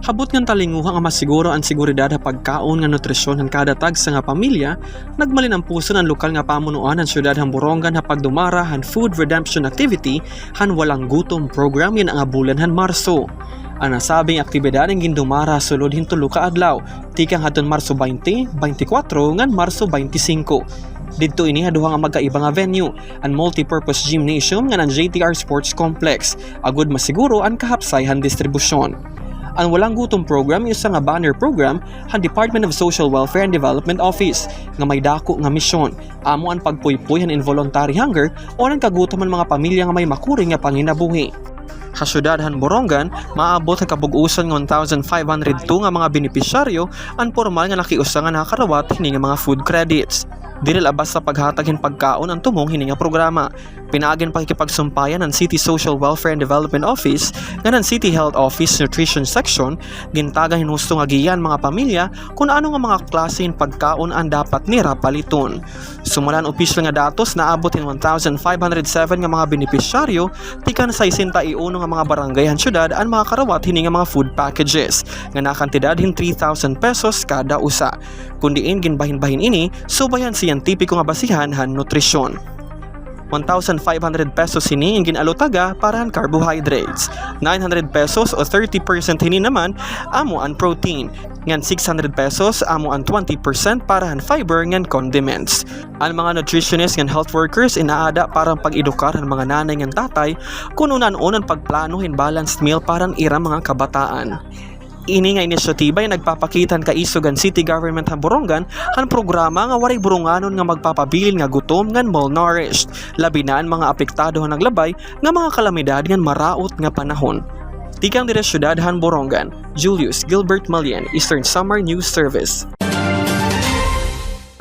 Habot ng talinguhang ang masiguro ang seguridad sa pagkaon nga nutrisyon ng kada tag sa nga pamilya, nagmalin ang puso ng lokal nga pamunuan ng syudad ng Borongan sa pagdumara han food redemption activity han walang gutom program yan ang bulan han Marso. Ang nasabing aktibidad ng gindumara sulod hintulo ka adlaw, tikang hadton Marso 20, 24 ngan Marso 25. Didto ini haduha nga magkaiba nga venue, ang multipurpose gymnasium nga ng JTR Sports Complex, agud masiguro ang kahapsayhan distribusyon. Ang walang gutom program isa nga banner program han Department of Social Welfare and Development Office nga may dako nga misyon amo ang pagpuypuy han involuntary hunger o ang kagutom ng mga pamilya nga may makuri nga panginabuhi. Sa syudad han Borongan, maabot ang kabug-usan ng 1,502 nga mga benepisyaryo ang formal nga nakiusa nga nakarawat hini nga mga food credits. Dili labas sa paghatag hin pagkaon ang tumong hini nga programa. Pinaagin pakikipagsumpayan ng City Social Welfare and Development Office nga ng City Health Office Nutrition Section gintaga hinusto nga giyan mga pamilya kung ano nga mga klase hin pagkaon ang dapat nira paliton. Sumulan opisyal nga datos naabot hin 1,507 nga mga benepisyaryo tikan sa 61 nga mga barangay han syudad ang mga karawat hini nga mga food packages nga nakantidad hin 3,000 pesos kada usa. Kundiin ginbahin-bahin ini subayan siyentipiko nga basihan han nutrisyon. 1,500 pesos hini ang ginalutaga para ang carbohydrates. 900 pesos o 30% hini naman amo ang protein. Ngan 600 pesos amo ang 20% para ang fiber ngan condiments. Ang mga nutritionists ngan health workers inaada para pag-edukar ang mga nanay ngan tatay kung unan-unan pagplano hin balanced meal para ang irang mga kabataan. Ini nga inisyatiba ay nagpapakitan ka Isugan City Government han Borongan han programa nga waray burunganon nga magpapabilin nga gutom ngan malnourished, labi na ang mga apektado han naglabay nga mga kalamidad ngan maraot nga panahon. Tikang dire syudad han Borongan, Julius Gilbert Malien, Eastern Summer News Service.